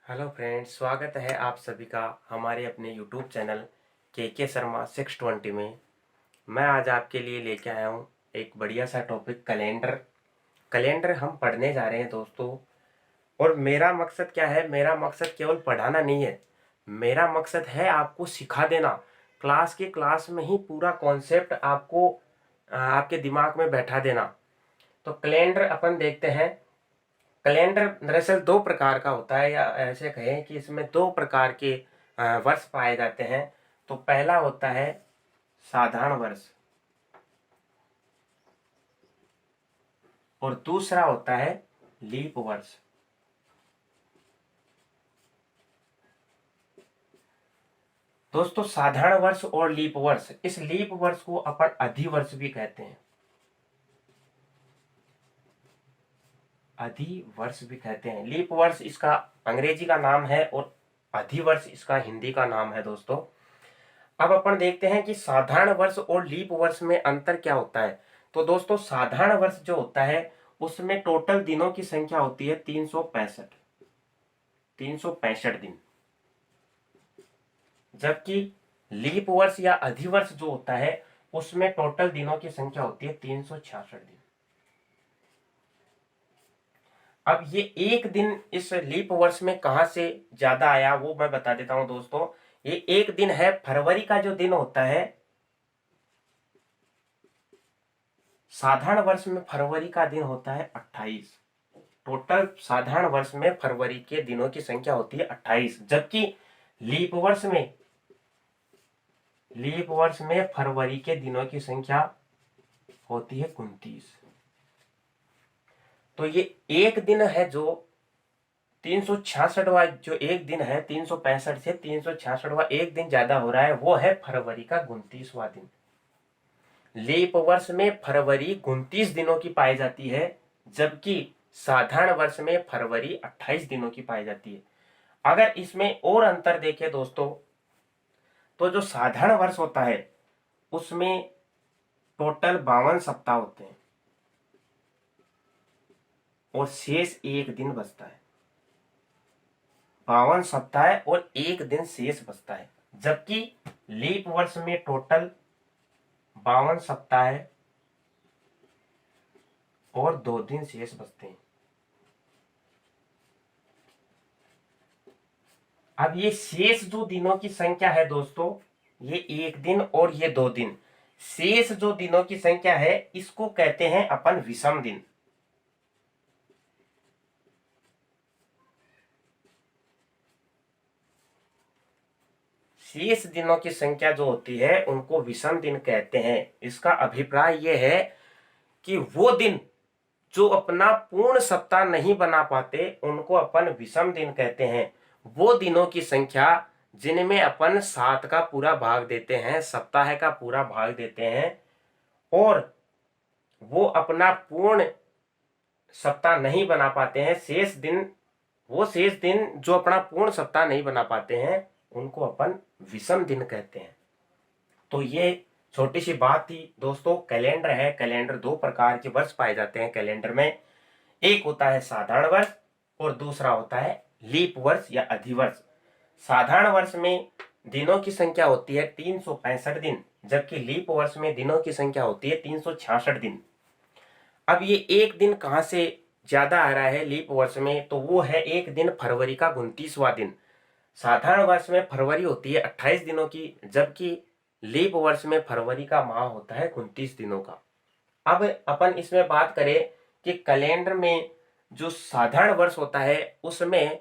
Hello friends, स्वागत है आप सभी का हमारे अपने यूट्यूब चैनल के शर्मा 620 में। मैं आज आपके लिए लेके आया हूँ एक बढ़िया सा टॉपिक कैलेंडर। कैलेंडर हम पढ़ने जा रहे हैं दोस्तों। और मेरा मकसद क्या है? मेरा मकसद केवल पढ़ाना नहीं है, मेरा मकसद है आपको सिखा देना। क्लास में ही पूरा कॉन्सेप्ट आपको आपके दिमाग में बैठा देना। तो कैलेंडर अपन देखते हैं। कैलेंडर दरअसल दो प्रकार का होता है, या ऐसे कहें कि इसमें दो प्रकार के वर्ष पाए जाते हैं। तो पहला होता है साधारण वर्ष और दूसरा होता है लीप वर्ष। दोस्तों, साधारण वर्ष और लीप वर्ष, इस लीप वर्ष को अपन अधिवर्ष भी कहते हैं। अधिवर्ष भी कहते हैं। लीप वर्ष इसका अंग्रेजी का नाम है और अधिवर्ष इसका हिंदी का नाम है दोस्तों। अब अपन देखते हैं कि साधारण वर्ष और लीप वर्ष में अंतर क्या होता है। तो दोस्तों, साधारण वर्ष जो होता है उसमें टोटल दिनों की संख्या होती है 365 दिन। जबकि लीप वर्ष या अधिवर्ष जो होता है उसमें टोटल दिनों की संख्या होती है 366 दिन। अब ये एक दिन इस लीप वर्ष में कहां से ज्यादा आया वो मैं बता देता हूं दोस्तों। ये एक दिन है फरवरी का, जो दिन होता है साधारण वर्ष में फरवरी का दिन होता है 28। टोटल साधारण वर्ष में फरवरी के दिनों की संख्या होती है 28, जबकि लीप वर्ष में फरवरी के दिनों की संख्या होती है 29। तो ये एक दिन है जो 366वां, जो एक दिन है 365 से 366वां एक दिन ज्यादा हो रहा है, वो है फरवरी का 29वां दिन। लीप वर्ष में फरवरी 29 दिनों की पाई जाती है, जबकि साधारण वर्ष में फरवरी 28 दिनों की पाई जाती है। अगर इसमें और अंतर देखें दोस्तों, तो जो साधारण वर्ष होता है उसमें टोटल 52 सप्ताह होते हैं और शेष एक दिन बचता है। 52 सप्ताह और एक दिन शेष बचता है। जबकि लीप वर्ष में टोटल 52 सप्ताह और 2 दिन शेष बचते हैं। अब ये शेष जो दिनों की संख्या है दोस्तों, ये एक दिन और ये 2 दिन, शेष जो दिनों की संख्या है इसको कहते हैं अपन विषम दिन। शेष दिनों की संख्या जो होती है उनको विषम दिन कहते हैं। इसका अभिप्राय यह है कि वो दिन जो अपना पूर्ण सप्ताह नहीं बना पाते उनको अपन विषम दिन कहते हैं। वो दिनों की संख्या जिनमें अपन 7 का पूरा भाग देते हैं, सप्ताह का पूरा भाग देते हैं, और वो अपना पूर्ण सप्ताह नहीं बना पाते हैं, वो शेष दिन जो अपना पूर्ण सप्ताह नहीं बना पाते हैं उनको अपन विषम दिन कहते हैं। तो ये छोटी सी बात थी दोस्तों। कैलेंडर है, कैलेंडर दो प्रकार के वर्ष पाए जाते हैं कैलेंडर में। एक होता है साधारण वर्ष और दूसरा होता है लीप वर्ष या अधिवर्ष। साधारण वर्ष में दिनों की संख्या होती है 365 दिन, जबकि लीप वर्ष में दिनों की संख्या होती है 366 दिन। अब ये एक दिन कहां से ज्यादा आ रहा है लीप वर्ष में, तो वो है एक दिन फरवरी का 29वां दिन। साधारण वर्ष में फरवरी होती है 28 दिनों की, जबकि लीप वर्ष में फरवरी का माह होता है 29 दिनों का। अब अपन इसमें बात करें कि कैलेंडर में जो साधारण वर्ष होता है उसमें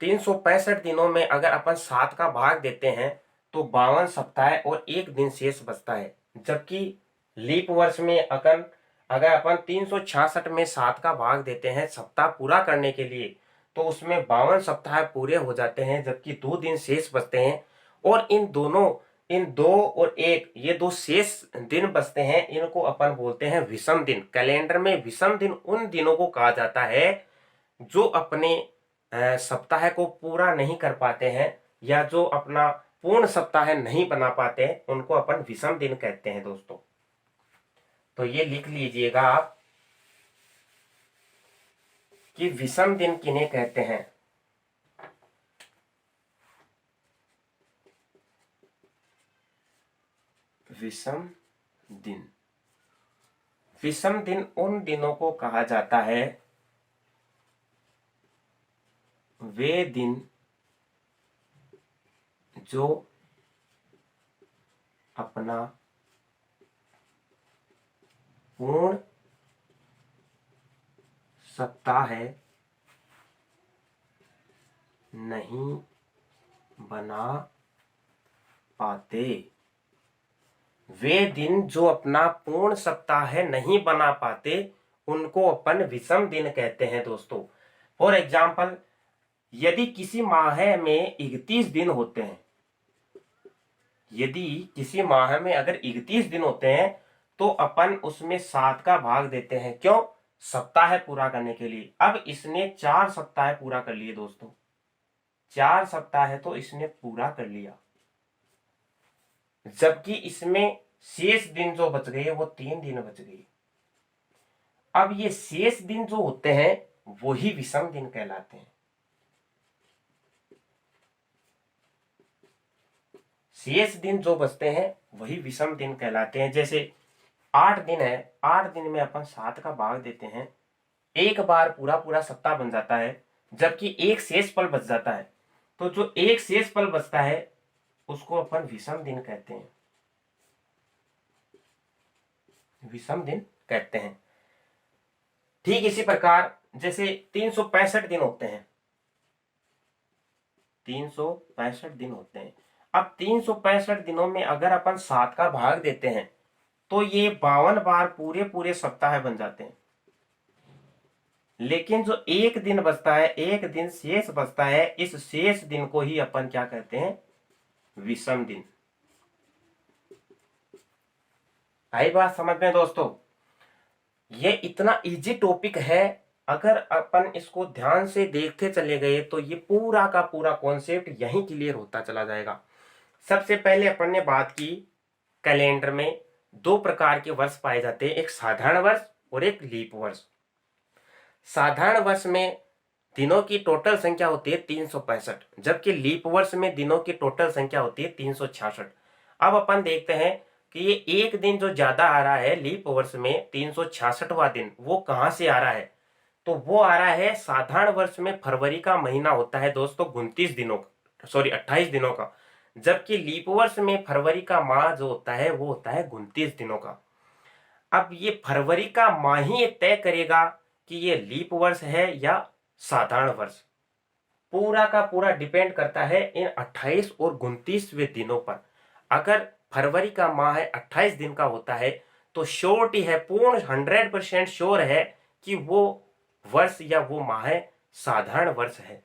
365 दिनों में अगर अपन 7 का भाग देते हैं तो 52 सप्ताह और एक दिन शेष बचता है। जबकि लीप वर्ष में अगर अपन 366 में 7 का भाग देते हैं सप्ताह पूरा करने के लिए, तो उसमें 52 सप्ताह पूरे हो जाते हैं, जबकि 2 दिन शेष बचते हैं। और इन 2 और 1 ये 2 शेष दिन बचते हैं, इनको अपन बोलते हैं विषम दिन। कैलेंडर में विषम दिन उन दिनों को कहा जाता है जो अपने सप्ताह को पूरा नहीं कर पाते हैं, या जो अपना पूर्ण सप्ताह नहीं बना पाते, उनको अपन विषम दिन कहते हैं दोस्तों। तो ये लिख लीजिएगा आप कि विषम दिन किन्हें कहते हैं। विषम दिन। विषम दिन उन दिनों को कहा जाता है, वे दिन जो अपना पूर्ण सप्ताह नहीं बना पाते। वे दिन जो अपना पूर्ण सप्ताह नहीं बना पाते उनको अपन विषम दिन कहते हैं दोस्तों। फॉर एग्जाम्पल, यदि किसी माह में 31 दिन होते हैं, यदि किसी माह में अगर 31 दिन होते हैं तो अपन उसमें 7 का भाग देते हैं। क्यों? सप्ताह पूरा करने के लिए। अब इसने 4 सप्ताह पूरा कर लिए दोस्तों, 4 सप्ताह तो इसने पूरा कर लिया, जबकि इसमें शेष दिन जो बच गए वो 3 दिन बच गए। अब ये शेष दिन जो होते हैं वही विषम दिन कहलाते हैं। शेष दिन जो बचते हैं वही विषम दिन कहलाते हैं। जैसे 8 दिन है, 8 दिन में अपन 7 का भाग देते हैं, एक बार पूरा पूरा सप्ताह बन जाता है, जबकि एक शेष पल बच जाता है। तो जो एक शेष पल बचता है उसको अपन विषम दिन कहते हैं, विषम दिन कहते हैं। ठीक इसी प्रकार जैसे 365 दिन होते हैं, 365 दिन होते हैं। अब 365 दिनों में अगर अपन 7 का भाग देते हैं तो ये 52 बार पूरे पूरे सप्ताह बन जाते हैं। लेकिन जो एक दिन बचता है, एक दिन शेष बचता है, इस शेष दिन को ही अपन क्या कहते हैं? विषम दिन। आई बात समझ में दोस्तों? ये इतना इजी टॉपिक है, अगर अपन इसको ध्यान से देखते चले गए तो ये पूरा का पूरा कॉन्सेप्ट यहीं क्लियर होता चला जाएगा। सबसे पहले अपन ने बात की, कैलेंडर में 2 प्रकार के वर्ष पाए जाते हैं, एक साधारण वर्ष और एक लीप वर्ष। साधारण वर्ष में दिनों की टोटल संख्या होती है 365, जबकि लीप वर्ष में दिनों की टोटल संख्या होती है 366। अब अपन देखते हैं कि ये एक दिन जो ज्यादा आ रहा है लीप वर्ष में 366वां दिन, वो कहां से आ रहा है? तो वो आ रहा है साधारण वर्ष में फरवरी का महीना होता है दोस्तों 29 दिनों का, सॉरी 28 दिनों का, जबकि लीप वर्ष में फरवरी का माह जो होता है वो होता है 29 दिनों का। अब ये फरवरी का माह ही तय करेगा कि ये लीप वर्ष है या साधारण वर्ष। पूरा का पूरा डिपेंड करता है इन 28 और 29वें दिनों पर। अगर फरवरी का माह 28 दिन का होता है तो श्योरिटी है, पूर्ण 100% श्योर है कि वो वर्ष या वो माह साधारण वर्ष है।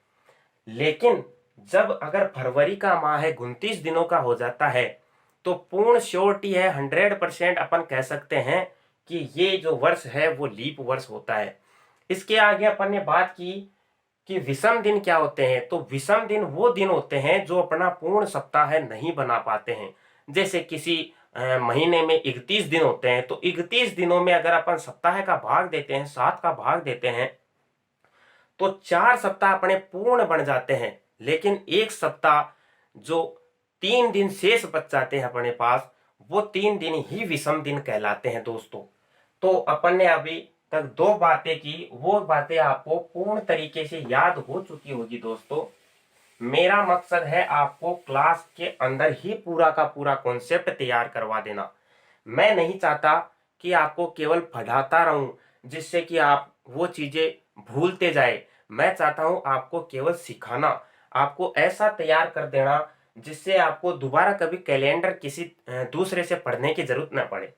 लेकिन जब अगर फरवरी का माह 29 दिनों का हो जाता है तो पूर्ण श्योरिटी है, 100% अपन कह सकते हैं कि ये जो वर्ष है वो लीप वर्ष होता है। इसके आगे अपन ने बात की कि विषम दिन क्या होते हैं। तो विषम दिन वो दिन होते हैं जो अपना पूर्ण सप्ताह नहीं बना पाते हैं। जैसे किसी महीने में 31 दिन होते हैं, तो 31 दिनों में अगर अपन सप्ताह का भाग देते हैं, 7 का भाग देते हैं, तो 4 सप्ताह अपने पूर्ण बन जाते हैं। लेकिन एक सप्ताह जो 3 दिन शेष बच जाते हैं अपने पास, वो 3 दिन ही विषम दिन कहलाते हैं दोस्तों। तो अपन ने अभी तक 2 बातें की, वो बातें आपको पूर्ण तरीके से याद हो चुकी होगी दोस्तों। मेरा मकसद है आपको क्लास के अंदर ही पूरा का पूरा कॉन्सेप्ट तैयार करवा देना। मैं नहीं चाहता कि आपको केवल पढ़ाता रहूं जिससे कि आप वो चीजें भूलते जाए। मैं चाहता हूं आपको केवल सिखाना, आपको ऐसा तैयार कर देना जिससे आपको दोबारा कभी कैलेंडर किसी दूसरे से पढ़ने की जरूरत ना पड़े।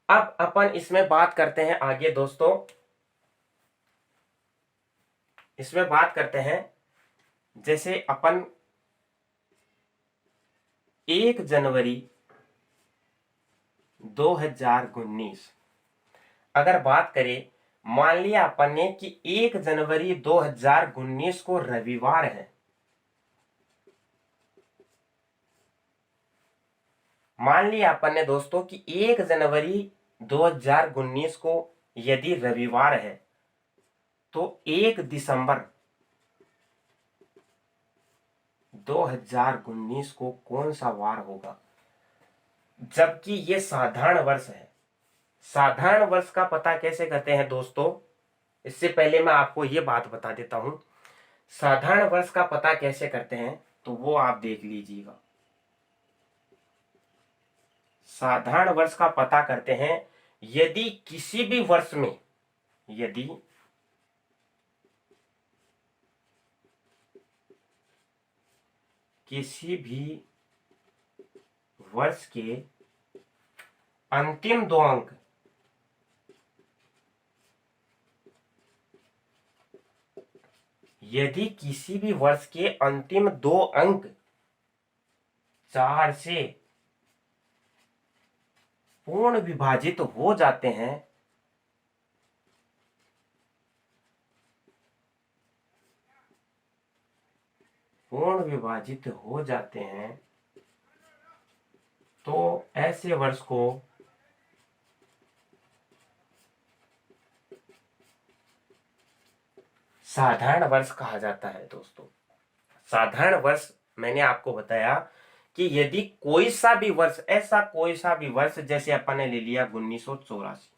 अब अपन इसमें बात करते हैं आगे दोस्तों, इसमें बात करते हैं जैसे अपन 1 जनवरी 2019 अगर बात करें, मान लिया अपन ने कि 1 जनवरी 2019 को रविवार है। मान लिया अपन ने दोस्तों कि 1 जनवरी 2019 को यदि रविवार है तो 1 दिसंबर 2019 को कौन सा वार होगा? जबकि ये साधारण वर्ष है। साधारण वर्ष का पता कैसे करते हैं दोस्तों, इससे पहले मैं आपको ये बात बता देता हूं। साधारण वर्ष का पता कैसे करते हैं तो वो आप देख लीजिएगा। साधारण वर्ष का पता करते हैं यदि किसी भी वर्ष में, यदि किसी भी वर्ष के अंतिम 2 अंक यदि किसी भी वर्ष के अंतिम 2 अंक 4 से पूर्ण विभाजित हो जाते हैं, पूर्ण विभाजित हो जाते हैं, तो ऐसे वर्ष को साधारण वर्ष कहा जाता है। दोस्तों साधारण वर्ष मैंने आपको बताया कि यदि कोई सा भी वर्ष, ऐसा कोई सा भी वर्ष, जैसे अपन ने ले लिया 1984,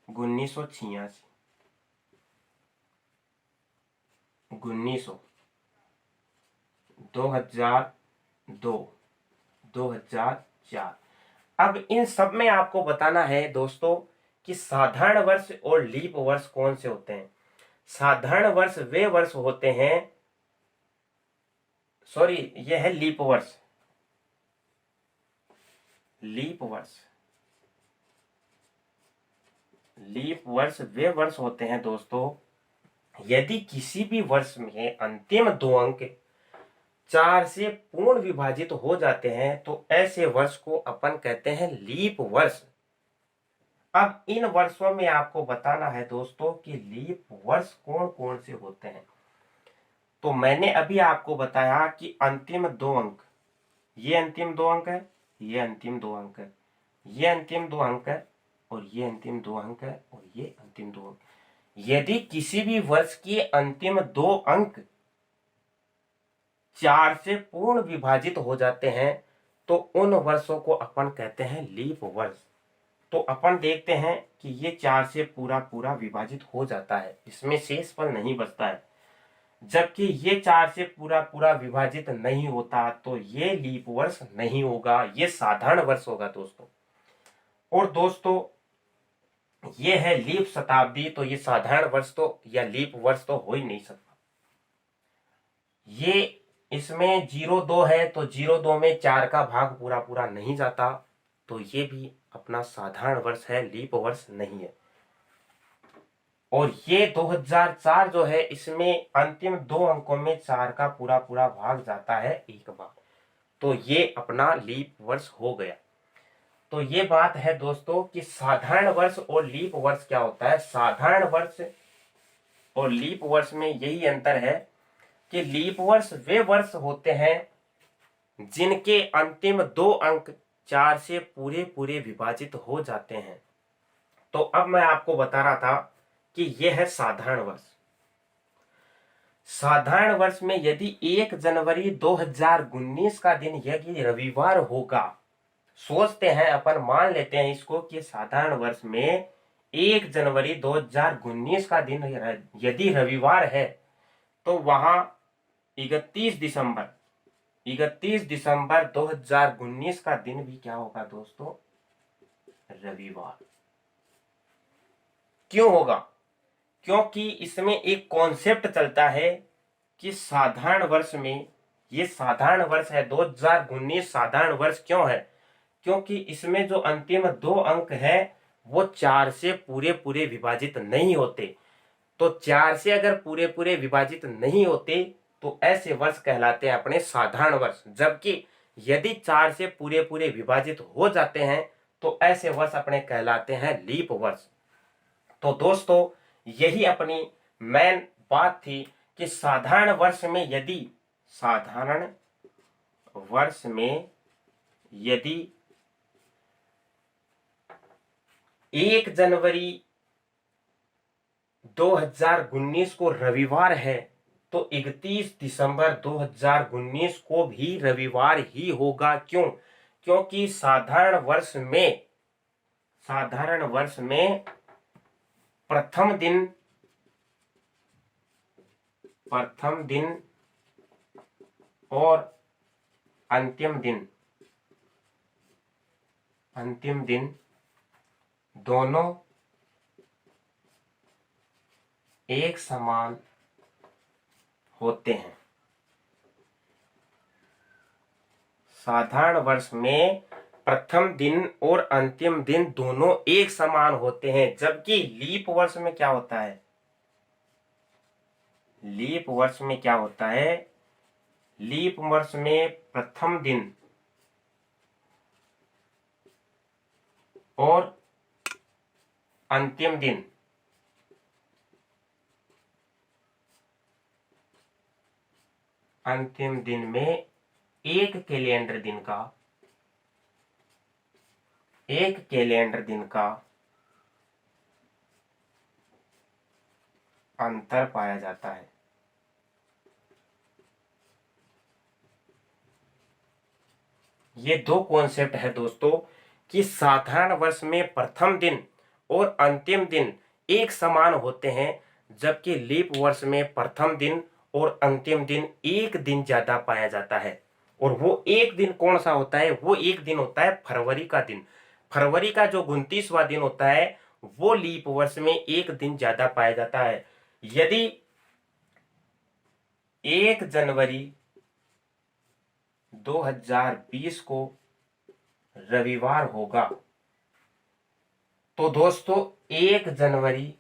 1986, 1900, 2002, 2004। अब इन सब में आपको बताना है दोस्तों कि साधारण वर्ष और लीप वर्ष कौन से होते हैं। साधारण वर्ष वे वर्ष होते हैं, सॉरी यह है लीप वर्ष। लीप वर्ष, लीप वर्ष वे वर्ष होते हैं दोस्तों यदि किसी भी वर्ष में अंतिम 2 अंक 4 से पूर्ण विभाजित हो जाते हैं, तो ऐसे वर्ष को अपन कहते हैं लीप वर्ष। अब इन वर्षों में आपको बताना है दोस्तों कि लीप वर्ष कौन कौन से होते हैं। तो मैंने अभी आपको बताया कि अंतिम 2 अंक, ये अंतिम 2 अंक है, ये अंतिम 2 अंक है, ये अंतिम 2 अंक है, और ये अंतिम 2 अंक है, और ये अंतिम 2 अंक। यदि किसी भी वर्ष के अंतिम 2 अंक 4 से पूर्ण विभाजित हो जाते हैं, तो उन वर्षों को अपन कहते हैं लीप वर्ष। तो अपन देखते हैं कि ये 4 से पूरा पूरा विभाजित हो जाता है, इसमें शेषफल नहीं बचता है। जबकि ये 4 से पूरा पूरा विभाजित नहीं होता, तो ये लीप वर्ष नहीं होगा, ये साधारण वर्ष होगा दोस्तों। और दोस्तों ये है लीप शताब्दी, तो ये साधारण वर्ष तो या लीप वर्ष तो हो ही नहीं सकता। ये इसमें 02 है, तो 02 में 4 का भाग पूरा पूरा नहीं जाता, तो ये भी अपना साधारण वर्ष है, लीप वर्ष नहीं है। और ये 2004 जो है, इसमें अंतिम 2 अंकों में 4 का पूरा पूरा भाग जाता है एक बार, तो ये अपना लीप वर्ष हो गया। तो ये बात है दोस्तों कि साधारण वर्ष और लीप वर्ष क्या होता है। साधारण वर्ष और लीप वर्ष में यही अंतर है कि लीप वर्ष वे वर्ष होते हैं जिनके अंतिम 2 अंक 4 से पूरे पूरे विभाजित हो जाते हैं। तो अब मैं आपको बता रहा था कि यह है साधारण वर्ष। साधारण वर्ष में यदि 1 जनवरी 2019 का दिन यदि रविवार होगा, सोचते हैं अपन, मान लेते हैं इसको कि साधारण वर्ष में 1 जनवरी 2019 का दिन यदि रविवार है, तो वहां 31 दिसंबर 2019 का दिन भी क्या होगा दोस्तों, रविवार। क्यों होगा? क्योंकि इसमें एक कॉन्सेप्ट चलता है कि साधारण वर्ष में, ये साधारण वर्ष है 2019 साधारण वर्ष क्यों है, क्योंकि इसमें जो अंतिम 2 अंक है वो 4 से पूरे पूरे विभाजित नहीं होते। तो 4 से अगर पूरे पूरे विभाजित नहीं होते तो ऐसे वर्ष कहलाते हैं अपने साधारण वर्ष। जबकि यदि 4 से पूरे पूरे विभाजित हो जाते हैं तो ऐसे वर्ष अपने कहलाते हैं लीप वर्ष। तो दोस्तों यही अपनी मेन बात थी कि साधारण वर्ष में यदि 1 जनवरी 2019 को रविवार है, तो 31 दिसंबर 2019 को भी रविवार ही होगा। क्यों? क्योंकि साधारण वर्ष में प्रथम दिन और अंतिम दिन दोनों एक समान होते हैं। साधारण वर्ष में प्रथम दिन और अंतिम दिन दोनों एक समान होते हैं, जबकि लीप वर्ष में क्या होता है? लीप वर्ष में क्या होता है? लीप वर्ष में प्रथम दिन और अंतिम दिन में एक कैलेंडर दिन का अंतर पाया जाता है। ये दो कॉन्सेप्ट है दोस्तों कि साधारण वर्ष में प्रथम दिन और अंतिम दिन एक समान होते हैं, जबकि लीप वर्ष में प्रथम दिन और अंतिम दिन एक दिन ज्यादा पाया जाता है। और वो एक दिन कौन सा होता है? वो एक दिन होता है फरवरी का दिन। फरवरी का जो 29वां दिन होता है वो लीप वर्ष में एक दिन ज्यादा पाया जाता है। यदि 1 जनवरी 2020 को रविवार होगा तो दोस्तों 31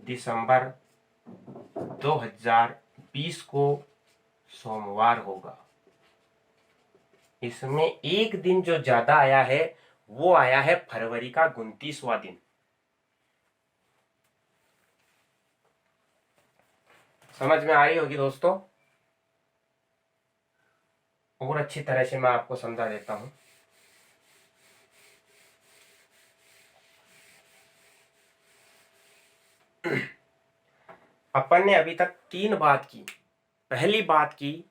दिसंबर 2020 को सोमवार होगा। इसमें एक दिन जो ज्यादा आया है वो आया है फरवरी का 29वां दिन। समझ में आ रही होगी दोस्तों? और अच्छी तरह से मैं आपको समझा देता हूं। अपन ने अभी तक 3 बात की। पहली बात की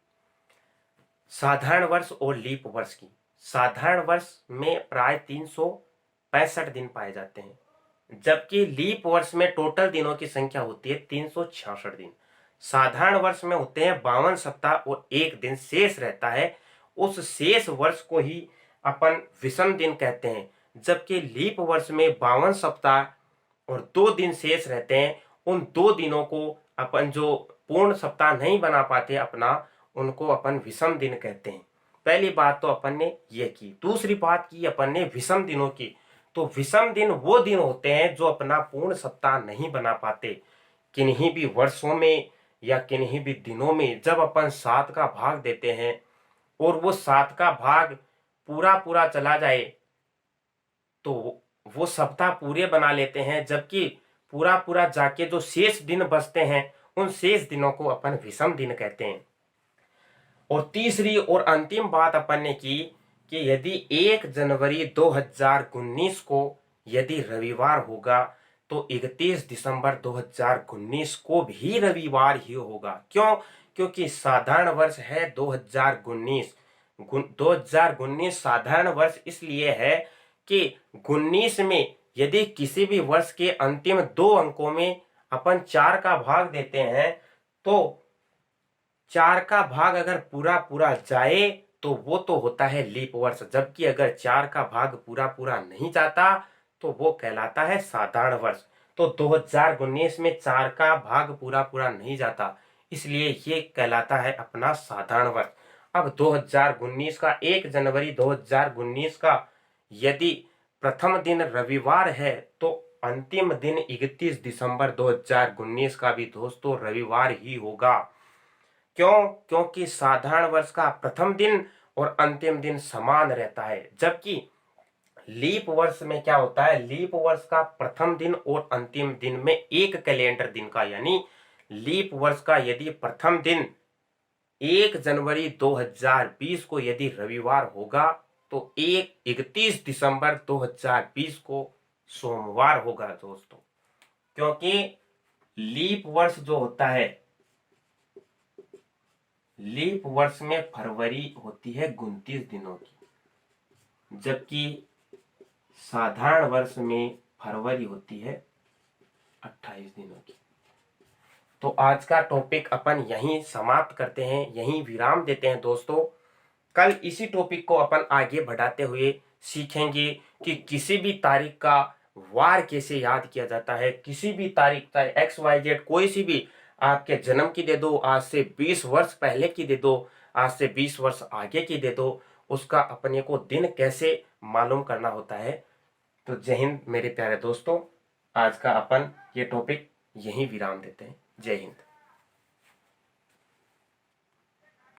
साधारण वर्ष और लीप वर्ष की। साधारण वर्ष में प्राय 365 दिन पाए जाते हैं, जबकि लीप वर्ष में टोटल दिनों की संख्या होती है 366 दिन। साधारण वर्ष में होते हैं 52 सप्ताह और एक दिन शेष रहता है। उस शेष वर्ष को ही अपन विषम दिन कहते हैं, जबकि लीप वर्ष में 52 सप्ताह और 2 दिन शेष रहते हैं। उन 2 दिनों को अपन जो पूर्ण सप्ताह नहीं बना पाते अपना, उनको अपन विषम दिन कहते हैं। पहली बात तो अपन ने ये की। दूसरी बात की अपन ने विषम दिनों की। तो विषम दिन वो दिन होते हैं जो अपना पूर्ण सप्ताह नहीं बना पाते। किन्हीं भी वर्षों में या किन्हीं भी दिनों में जब अपन 7 का भाग देते हैं और वो 7 का भाग पूरा पूरा चला जाए तो वो सप्ताह पूरे बना लेते हैं, जबकि पूरा पूरा जाके जो शेष दिन बचते हैं उन शेष दिनों को अपन विषम दिन कहते हैं। और तीसरी और अंतिम बात अपन ने की कि यदि 1 जनवरी 2019 को यदि रविवार होगा तो 31 दिसंबर 2019 को भी रविवार ही होगा। क्यों? क्योंकि साधारण वर्ष है 2019। 2019 साधारण वर्ष इसलिए है कि 19 में यदि किसी भी वर्ष के अंतिम 2 अंकों में अपन 4 का भाग देते हैं तो 4 का भाग अगर पूरा पूरा जाए तो वो तो होता है लीप वर्ष, जबकि अगर 4 का भाग पूरा पूरा नहीं जाता तो वो कहलाता है साधारण वर्ष। तो 2019 में 4 का भाग पूरा पूरा नहीं जाता, इसलिए ये कहलाता है अपना साधारण वर्ष। अब 2019 का 1 जनवरी 2019 का यदि प्रथम दिन रविवार है तो अंतिम दिन 31 दिसंबर 2019 का भी दोस्तों रविवार ही होगा। क्यों? क्योंकि साधारण वर्ष का प्रथम दिन और अंतिम दिन समान रहता है, जबकि लीप वर्ष में क्या होता है? लीप वर्ष का प्रथम दिन और अंतिम दिन में एक कैलेंडर दिन का, यानी लीप वर्ष का यदि प्रथम दिन 1 जनवरी 2020 को यदि रविवार होगा तो 31 दिसंबर 2020 को सोमवार होगा दोस्तों, क्योंकि लीप वर्ष जो होता है, लीप वर्ष में फरवरी होती है 29 दिनों की, जबकि साधारण वर्ष में फरवरी होती है 28 दिनों की। तो आज का टॉपिक अपन यहीं समाप्त करते हैं, यहीं विराम देते हैं दोस्तों। कल इसी टॉपिक को अपन आगे बढ़ाते हुए सीखेंगे कि किसी भी तारीख का वार कैसे याद किया जाता है। किसी भी तारीख, चाहे XYZ कोई सी भी, आपके जन्म की दे दो, आज से 20 वर्ष पहले की दे दो, आज से 20 वर्ष आगे की दे दो, उसका अपने को दिन कैसे मालूम करना होता है। तो जय हिंद मेरे प्यारे दोस्तों, आज का अपन ये टॉपिक यहीं विराम देते हैं। जय हिंद।